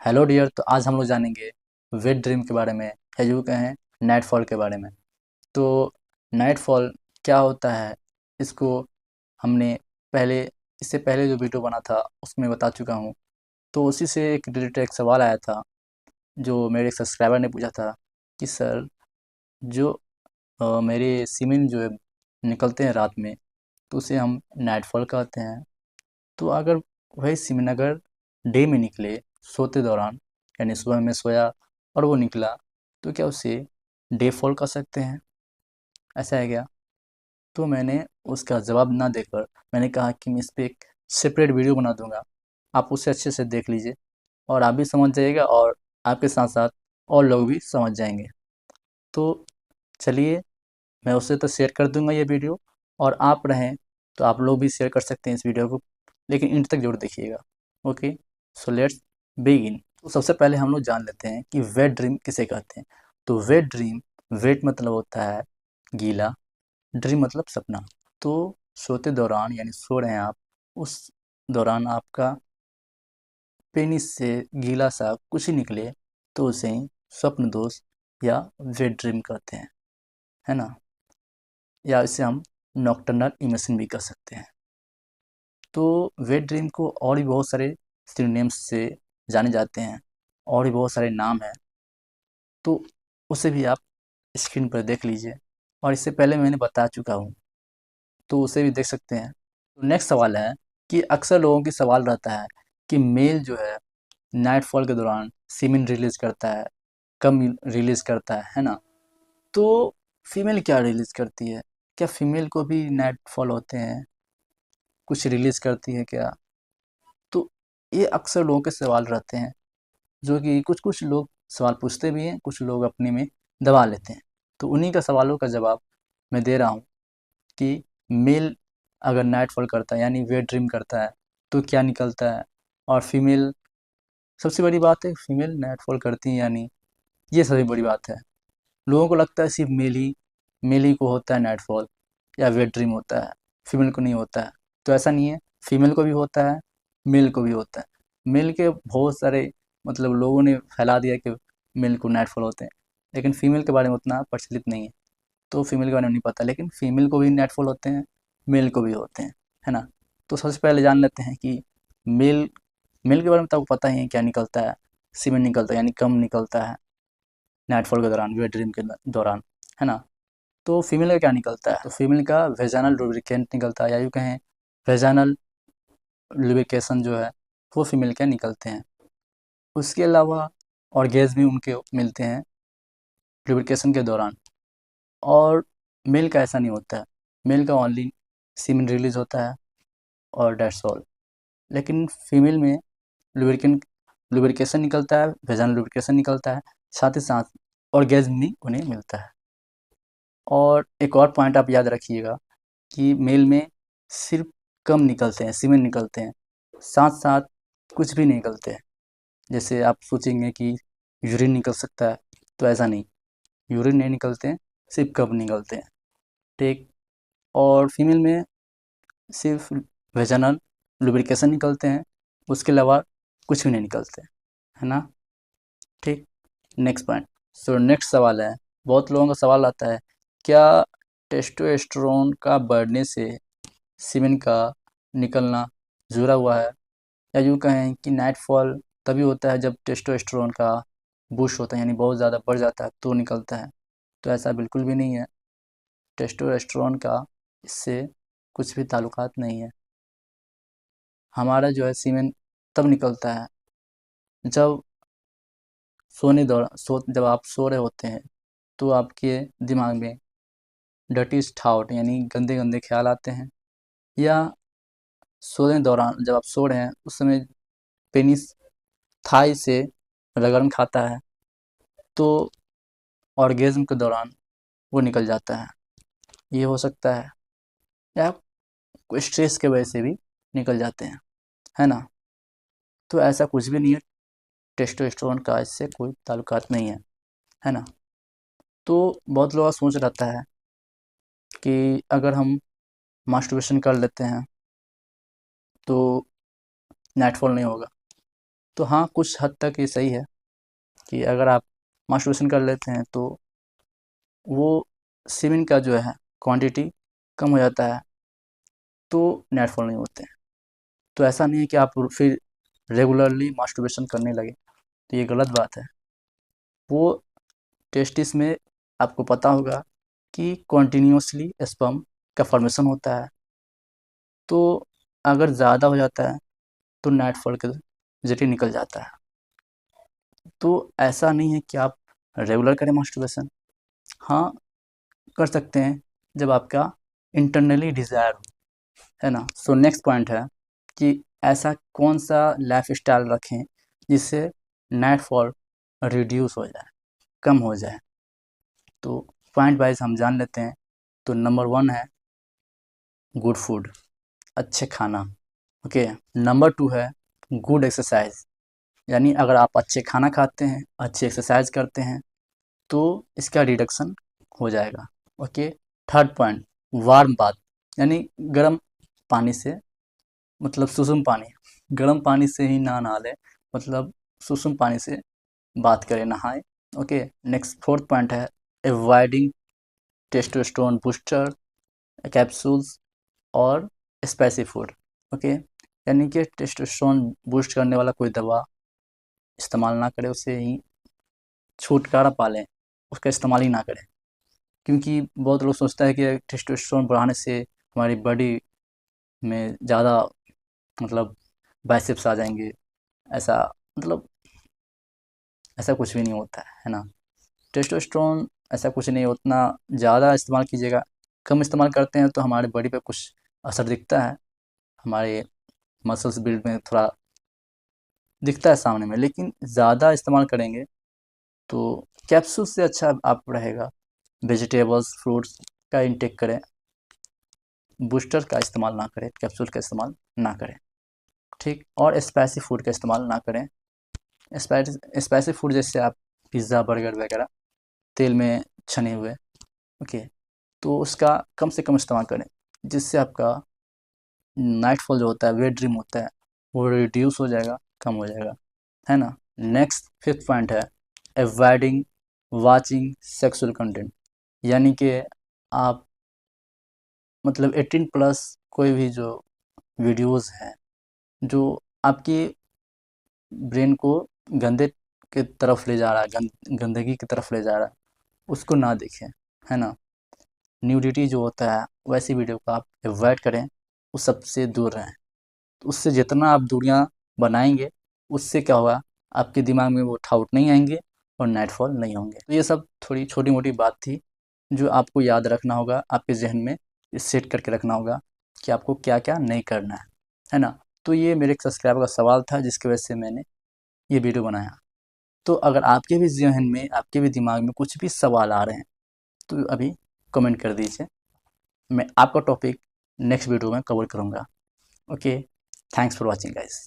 Hello dear. तो आज हम लोग जानेंगे वेट ड्रीम के बारे में या यूँ कहें नाइटफॉल के बारे में। तो नाइटफॉल क्या होता है, इसको हमने पहले इससे पहले जो वीडियो बना था उसमें बता चुका हूँ। तो उसी से एक रिलेटेड एक सवाल आया था, जो मेरे एक सब्सक्राइबर ने पूछा था कि सर, जो मेरे सीमेन जो है निकलते हैं रात में, तो उसे हम नाइटफॉल कहते हैं। तो अगर वही सीमेन अगर डे में निकले, सोते दौरान, यानी सुबह में सोया और वो निकला, तो क्या उसे डे फॉल कर सकते हैं? ऐसा है क्या? तो मैंने उसका जवाब ना देकर मैंने कहा कि मैं इस पे एक सेपरेट वीडियो बना दूंगा, आप उसे अच्छे से देख लीजिए और आप भी समझ जाइएगा और आपके साथ साथ और लोग भी समझ जाएंगे। तो चलिए, मैं उससे तो शेयर कर दूंगा ये वीडियो, और आप रहें तो आप लोग भी शेयर कर सकते हैं इस वीडियो को, लेकिन इंड तक जरूर देखिएगा। Okay, so let's begin. तो सबसे पहले हम लोग जान लेते हैं कि वेट ड्रीम किसे कहते हैं। तो वेट ड्रीम, वेट मतलब होता है गीला, ड्रीम मतलब सपना। तो सोते दौरान यानी सो रहे हैं आप, उस दौरान आपका पेनिस से गीला सा कुछ ही निकले, तो उसे ही स्वप्न दोष या वेट ड्रीम कहते हैं, है ना? या इसे हम नॉकटर्नल इमिशन भी कह सकते हैं। तो वेट ड्रीम को और भी बहुत सारे सिनोनिम्स से जाने जाते हैं, और भी बहुत सारे नाम हैं। तो उसे भी आप स्क्रीन पर देख लीजिए, और इससे पहले मैंने बता चुका हूँ, तो उसे भी देख सकते हैं। तो नेक्स्ट सवाल है कि अक्सर लोगों की सवाल रहता है कि मेल जो है नाइटफॉल के दौरान सीमेन रिलीज करता है, कम रिलीज करता है ना? तो फीमेल क्या रिलीज करती है? क्या फीमेल को भी नाइटफॉल होते हैं, कुछ रिलीज करती है क्या? तो ये अक्सर लोगों के सवाल रहते हैं, जो कि कुछ कुछ लोग सवाल पूछते भी हैं, कुछ लोग अपने में दबा लेते हैं। तो उन्हीं का सवालों का जवाब मैं दे रहा हूँ कि मेल अगर नाइटफॉल करता है यानी वेट ड्रीम करता है, तो क्या निकलता है, और फीमेल, सबसे बड़ी बात है फीमेल नाइटफॉल करती है यानी, ये सबसे बड़ी बात है। लोगों को लगता है सिर्फ मेल ही को होता है नाइटफॉल या वेट ड्रीम होता है, फीमेल को नहीं होता है। तो ऐसा नहीं है, फीमेल को भी होता है, मेल को भी होता है। मेल के बहुत सारे, मतलब लोगों ने फैला दिया कि मेल को नाइटफॉल होते हैं, लेकिन फीमेल के बारे में उतना प्रचलित नहीं है। तो फीमेल के बारे में नहीं पता, लेकिन फीमेल को भी नाइटफॉल होते हैं, मेल को भी होते हैं, है ना? तो सबसे पहले जान लेते हैं कि मेल मेल के बारे में तो आपको पता ही है क्या निकलता है। सीमेन निकलता है यानी कम निकलता है नाइटफॉल के दौरान, वेट ड्रीम के दौरान, है ना? तो फीमेल का क्या निकलता है? तो फीमेल का वेजाइनल लुब्रिकेंट निकलता है, या यूँ कहें वेजाइनल लुब्रिकेशन जो है, वो फीमेल के निकलते हैं। उसके अलावा ऑर्गेज़ भी उनके मिलते हैं लुब्रिकेशन के दौरान। और मेल का ऐसा नहीं होता है, मेल का ओनली सीमेन रिलीज होता है और दैट्स ऑल। लेकिन फीमेल में लुब्रिकेंट लुब्रिकेशन निकलता है, वेजाइनल लुब्रिकेशन निकलता है, साथ ही साथ ऑर्गेज़्म भी उन्हें मिलता है। और एक और पॉइंट आप याद रखिएगा कि मेल में सिर्फ कम निकलते हैं, सीमेन निकलते हैं, साथ साथ कुछ भी नहीं निकलते हैं। जैसे आप सोचेंगे कि यूरिन निकल सकता है, तो ऐसा नहीं, यूरिन नहीं निकलते हैं, सिर्फ कम निकलते हैं, ठीक। और फीमेल में सिर्फ वेजाइनल लुब्रिकेशन निकलते हैं, उसके अलावा कुछ भी नहीं निकलते, है ना? ठीक। Next point. सो नेक्स्ट सवाल है, बहुत लोगों का सवाल आता है, क्या टेस्टोस्टेरोन का बढ़ने से सीमेन का निकलना जुड़ा हुआ है? या यूँ कहें कि नाइटफॉल तभी होता है जब टेस्टोस्टेरोन का बूस्ट होता है, यानी बहुत ज़्यादा बढ़ जाता है तो निकलता है। तो ऐसा बिल्कुल भी नहीं है, टेस्टोस्टेरोन का इससे कुछ भी ताल्लुकात नहीं है। हमारा जो है सीमेन तब निकलता है जब जब आप सो रहे होते हैं, तो आपके दिमाग में डर्टी थाउट यानी गंदे गंदे ख्याल आते हैं, या सोने दौरान जब आप सो रहे हैं उस समय पेनिस थाई से रगड़ खाता है, तो ऑर्गेज़म के दौरान वो निकल जाता है। ये हो सकता है, या कोई स्ट्रेस की वजह से भी निकल जाते हैं, है ना? तो ऐसा कुछ भी नहीं है, टेस्टोस्टेरोन का इससे कोई ताल्लुकात नहीं है ना? तो बहुत लोग का सोच रहता है कि अगर हम मास्टरबेशन कर लेते हैं तो नाइटफॉल नहीं होगा। तो हाँ, कुछ हद तक ये सही है कि अगर आप मास्टरबेशन कर लेते हैं तो वो सीमेन का जो है क्वांटिटी कम हो जाता है, तो नेटफॉल नहीं होते हैं। तो ऐसा नहीं है कि आप फिर रेगुलरली मास्टरबेशन करने लगे, तो ये गलत बात है। वो टेस्टिस में आपको पता होगा कि कॉन्टिन्यूसली स्पर्म का फॉर्मेशन होता है, तो अगर ज़्यादा हो जाता है तो नेटफॉल के जरिए निकल जाता है। तो ऐसा नहीं है कि आप रेगुलर करें मास्टरबेशन, हाँ कर सकते हैं जब आपका इंटरनली डिज़ायर हो, है ना। सो नेक्स्ट पॉइंट है कि ऐसा कौन सा लाइफ स्टाइल रखें जिससे नेटफॉल रिड्यूस हो जाए, कम हो जाए। तो पॉइंट वाइज हम जान लेते हैं। तो नंबर 1 है गुड फूड, अच्छे खाना, ओके। नंबर 2 है गुड एक्सरसाइज, यानी अगर आप अच्छे खाना खाते हैं, अच्छी एक्सरसाइज करते हैं, तो इसका रिडक्शन हो जाएगा, okay. Third point warm bath, यानी गर्म पानी से, मतलब सुसुम पानी, गर्म पानी से ही ना नहा लें, मतलब सुसुम पानी से बात करें, नहाएं, ओके। नेक्स्ट फोर्थ पॉइंट है एवॉइडिंग टेस्टोस्टेरोन बूस्टर कैप्सूल्स और स्पाइसी फूड, ओके। यानी कि टेस्टोस्टेरोन बूस्ट करने वाला कोई दवा इस्तेमाल ना करें, उससे ही छुटकारा पा लें, उसका इस्तेमाल ही ना करें। क्योंकि बहुत लोग सोचता है कि टेस्टोस्टेरोन बढ़ाने से हमारी बॉडी में ज़्यादा, मतलब बाइसेप्स आ जाएंगे, ऐसा, मतलब ऐसा कुछ भी नहीं होता है ना। टेस्टोस्टेरोन ऐसा कुछ नहीं, उतना ज़्यादा इस्तेमाल कीजिएगा, कम इस्तेमाल करते हैं तो हमारे बॉडी पे कुछ असर दिखता है, हमारे मसल्स बिल्ड में थोड़ा दिखता है सामने में, लेकिन ज़्यादा इस्तेमाल करेंगे तो कैप्सूल से अच्छा आप रहेगा वेजिटेबल्स फ्रूट्स का इंटेक करें, बूस्टर का इस्तेमाल ना करें, कैप्सूल का इस्तेमाल ना करें, ठीक। और स्पाइसी फूड का इस्तेमाल ना करें। स्पाइसी फूड जैसे आप पिज़्ज़ा बर्गर वगैरह तेल में छने हुए, ओके, तो उसका कम से कम इस्तेमाल करें, जिससे आपका नाइटफॉल जो होता है, वेट ड्रीम होता है, वो रिड्यूस हो जाएगा, कम हो जाएगा, है ना। नेक्स्ट फिफ्थ पॉइंट है अवॉइडिंग वाचिंग सेक्सुअल कंटेंट, यानी कि आप, मतलब 18 प्लस कोई भी जो वीडियोस हैं जो आपकी ब्रेन को गंदे की तरफ ले जा रहा है, गंदगी की तरफ ले जा रहा है, उसको ना देखें, है ना। न्यूडिटी जो होता है वैसी वीडियो को आप अवॉइड करें, उस सबसे दूर रहें। तो उससे जितना आप दूरियां बनाएंगे, उससे क्या होगा, आपके दिमाग में वो थाउट नहीं आएंगे और नाइटफॉल नहीं होंगे। तो ये सब थोड़ी छोटी मोटी बात थी जो आपको याद रखना होगा, आपके जहन में सेट करके रखना होगा कि आपको क्या क्या नहीं करना है ना। तो ये मेरे एक सब्सक्राइबर का सवाल था जिसकी वजह से मैंने ये वीडियो बनाया। तो अगर आपके भी जहन में, आपके भी दिमाग में कुछ भी सवाल आ रहे हैं तो अभी कमेंट कर दीजिए, मैं आपका टॉपिक नेक्स्ट वीडियो में कवर करूँगा, okay. Thanks for watching guys.